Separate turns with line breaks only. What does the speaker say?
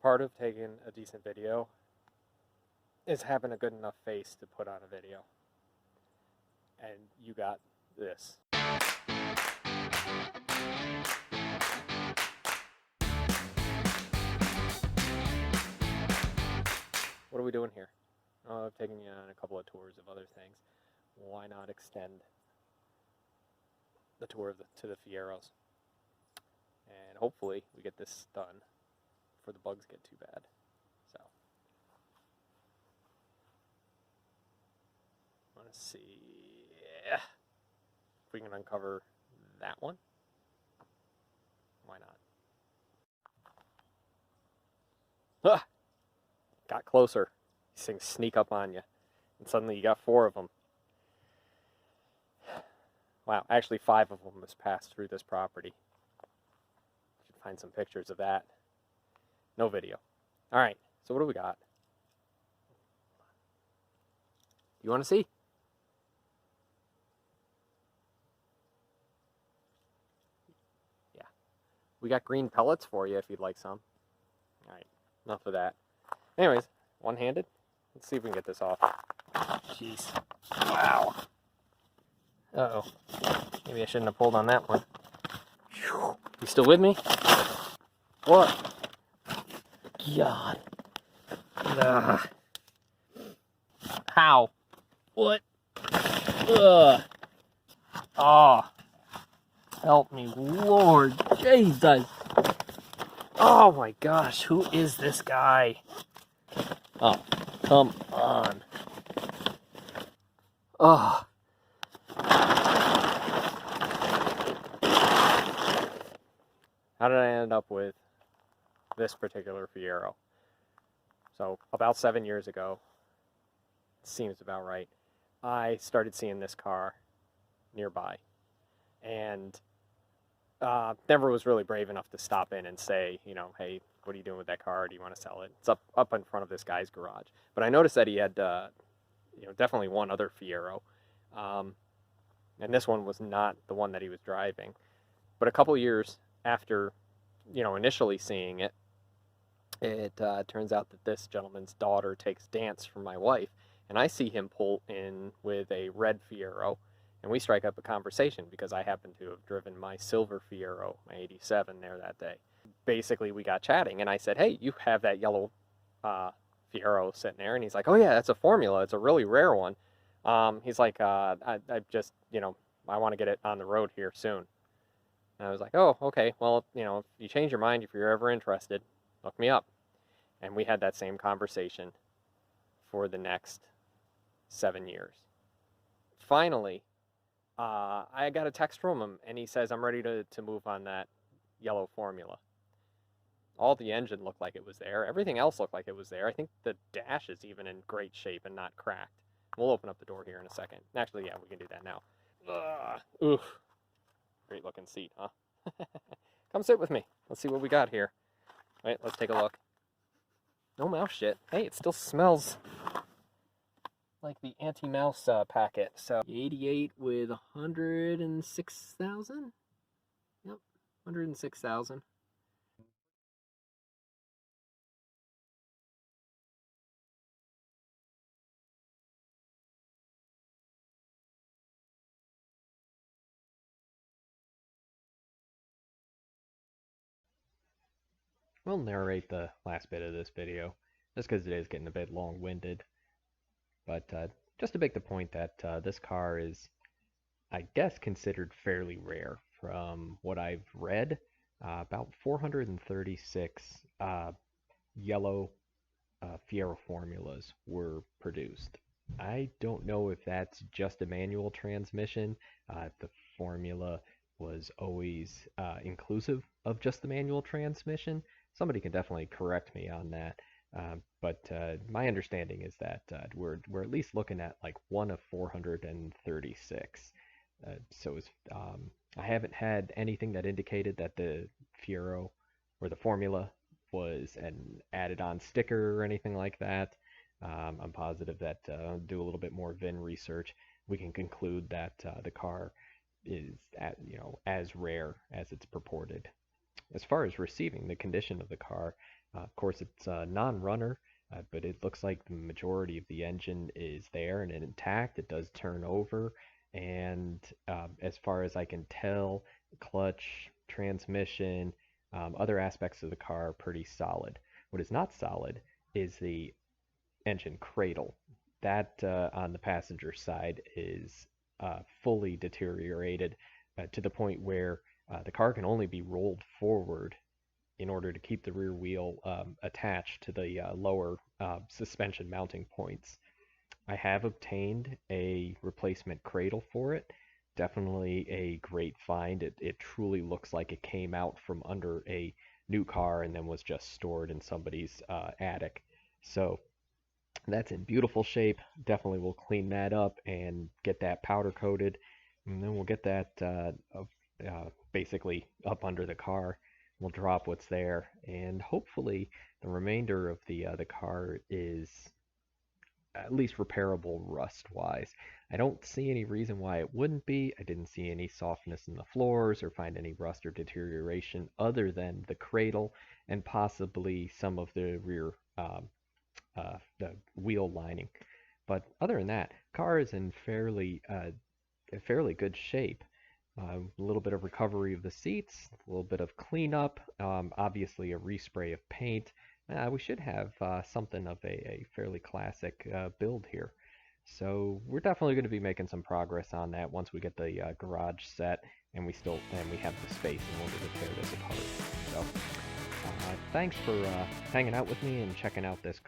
Part of taking a decent video is having a good enough face to put on a video. And you got this. What are we doing here? I've taken you on a couple of tours of other things. Why not extend the tour to the Fieros? And hopefully we get this done before the bugs get too bad. So, I want to see if we can uncover that one. Why not? Ah! Got closer. These things sneak up on you. And suddenly you got 4 of them. Wow, actually 5 of them has passed through this property. Should find some pictures of that. No video. Alright, so what do we got? You want to see? Yeah. We got green pellets for you if you'd like some. Alright, enough of that. Anyways, one-handed. Let's see if we can get this off. Jeez. Wow. Uh-oh. Maybe I shouldn't have pulled on that one. You still with me? What? God. Ugh. How? What? Ugh. Oh. Help me, Lord Jesus. Oh my gosh, who is this guy? Oh, come on. Oh. How did I end up with this particular Fiero? So, about 7 years ago, seems about right, I started seeing this car nearby. And never was really brave enough to stop in and say, you know, hey, what are you doing with that car? Do you want to sell it? It's up in front of this guy's garage. But I noticed that he had, definitely one other Fiero. And this one was not the one that he was driving. But a couple years after, initially seeing it, it turns out that this gentleman's daughter takes dance from my wife. And I see him pull in with a red Fiero. And we strike up a conversation because I happen to have driven my silver Fiero, my 87, there that day. Basically, we got chatting, and I said, hey, you have that yellow Fiero sitting there. And he's like, oh, yeah, that's a Formula. It's a really rare one. He's like, I just, I want to get it on the road here soon. And I was like, oh, okay. Well, if you change your mind, if you're ever interested, look me up. And we had that same conversation for the next 7 years. Finally, I got a text from him, and he says, I'm ready to move on that yellow Formula. All the engine looked like it was there. Everything else looked like it was there. I think the dash is even in great shape and not cracked. We'll open up the door here in a second. Actually, yeah, we can do that now. Oof. Great looking seat, huh? Come sit with me. Let's see what we got here. All right, let's take a look. No mouse shit. Hey, it still smells like the anti-mouse packet. So 88 with 106,000. Yep, 106,000. We'll narrate the last bit of this video, just because it is getting a bit long-winded. But just to make the point that this car is, I guess, considered fairly rare. From what I've read, about 436 yellow Fiero formulas were produced. I don't know if that's just a manual transmission, if the formula was always inclusive of just the manual transmission. Somebody can definitely correct me on that. But my understanding is that we're at least looking at like one of 436. So it's, I haven't had anything that indicated that the Fiero or the formula was an added on sticker or anything like that. I'm positive that do a little bit more VIN research, we can conclude that the car is as rare as it's purported. As far as receiving the condition of the car, of course it's a non-runner, but it looks like the majority of the engine is there and intact. It does turn over, and as far as I can tell, clutch, transmission, other aspects of the car are pretty solid. What is not solid is the engine cradle. That on the passenger side is fully deteriorated to the point where the car can only be rolled forward in order to keep the rear wheel attached to the lower suspension mounting points. I have obtained a replacement cradle for it. Definitely a great find. It truly looks like it came out from under a new car and then was just stored in somebody's attic. So that's in beautiful shape. Definitely will clean that up and get that powder coated. And then we'll get that basically up under the car. We'll drop what's there. And hopefully the remainder of the car is at least repairable rust-wise. I don't see any reason why it wouldn't be. I didn't see any softness in the floors or find any rust or deterioration other than the cradle and possibly some of the rear the wheel lining. But other than that, car is in fairly good shape. A little bit of recovery of the seats, a little bit of cleanup, obviously a respray of paint. We should have something of a fairly classic build here. So we're definitely going to be making some progress on that once we get the garage set and we have the space in order to tear this apart. So thanks for hanging out with me and checking out this